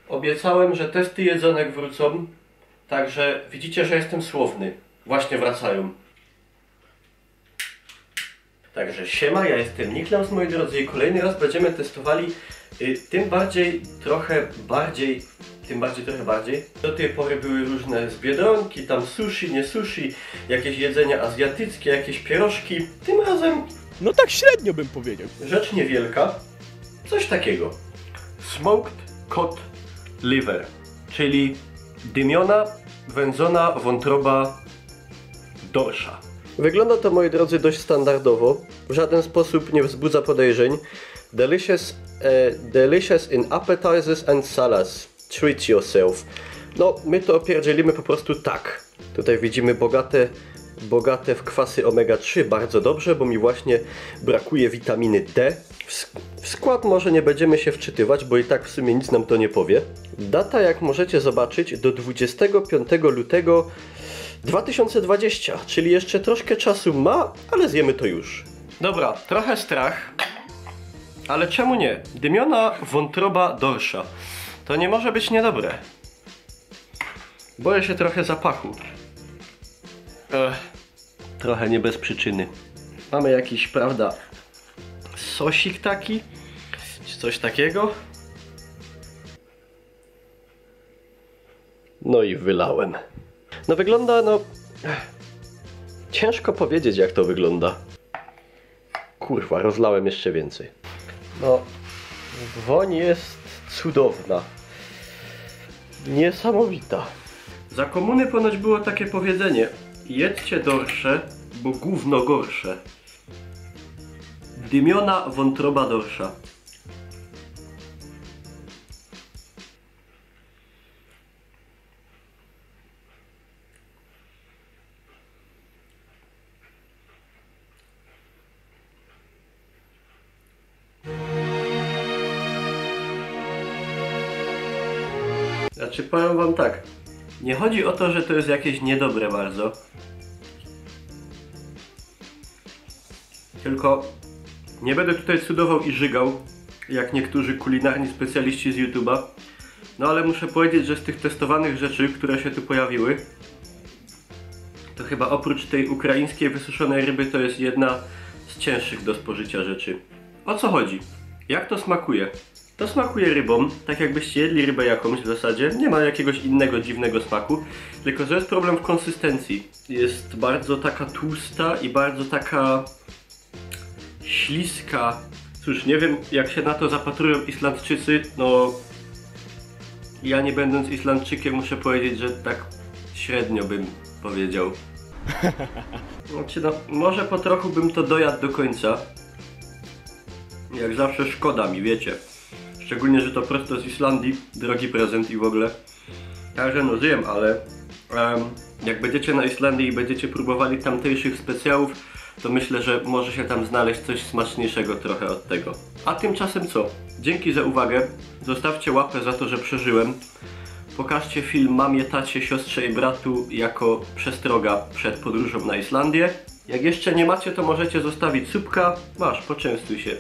Obiecałem, że testy jedzonek wrócą, także widzicie, że jestem słowny. Właśnie wracają. Także siema, ja jestem Niklaus, moi drodzy, i kolejny raz będziemy testowali tym bardziej trochę bardziej. Do tej pory były różne z Biedronki, tam sushi, nie sushi, jakieś jedzenia azjatyckie, jakieś pierożki. Tym razem... No tak średnio bym powiedział. Rzecz niewielka, coś takiego. Smoked cod liver, czyli dymiona, wędzona wątroba dorsza. Wygląda to, moi drodzy, dość standardowo. W żaden sposób nie wzbudza podejrzeń. Delicious in appetizers and salads. Treat yourself. No, my to opierdzielimy po prostu tak. Tutaj widzimy bogate w kwasy omega-3, bardzo dobrze, bo mi właśnie brakuje witaminy D. W skład może nie będziemy się wczytywać, bo i tak w sumie nic nam to nie powie. Data, jak możecie zobaczyć, do 25 lutego 2020, czyli jeszcze troszkę czasu ma, ale zjemy to już. Dobra, trochę strach, ale czemu nie? Dymiona wątroba dorsza. To nie może być niedobre. Boję się trochę zapachu. Trochę nie bez przyczyny. Mamy jakiś, prawda, sosik taki? Czy coś takiego? No i wylałem. No wygląda, no... Ciężko powiedzieć, jak to wygląda. Kurwa, rozlałem jeszcze więcej. No... Woń jest cudowna. Niesamowita. Za komuny ponoć było takie powiedzenie: jedzcie dorsze, bo gówno gorsze. Dymiona wątroba dorsza. Znaczy, powiem wam tak, nie chodzi o to, że to jest jakieś niedobre bardzo, tylko nie będę tutaj cudował i żygał, jak niektórzy kulinarni specjaliści z YouTube'a, no ale muszę powiedzieć, że z tych testowanych rzeczy, które się tu pojawiły, to chyba oprócz tej ukraińskiej wysuszonej ryby to jest jedna z cięższych do spożycia rzeczy. O co chodzi? Jak to smakuje? To smakuje rybą, tak jakbyście jedli rybę jakąś w zasadzie. Nie ma jakiegoś innego dziwnego smaku, tylko że jest problem w konsystencji. Jest bardzo taka tłusta i bardzo taka śliska. Cóż, nie wiem, jak się na to zapatrują Islandczycy. No, ja nie będąc Islandczykiem muszę powiedzieć, że tak średnio bym powiedział. Znaczy, no, może po trochu bym to dojadł do końca. Jak zawsze szkoda mi, wiecie. Szczególnie, że to prosto z Islandii, drogi prezent i w ogóle. Także no zjem, ale jak będziecie na Islandii i będziecie próbowali tamtejszych specjałów, to myślę, że może się tam znaleźć coś smaczniejszego trochę od tego. A tymczasem co? Dzięki za uwagę, zostawcie łapę za to, że przeżyłem. Pokażcie film mamie, tacie, siostrze i bratu jako przestroga przed podróżą na Islandię. Jak jeszcze nie macie, to możecie zostawić subka. Masz, poczęstuj się.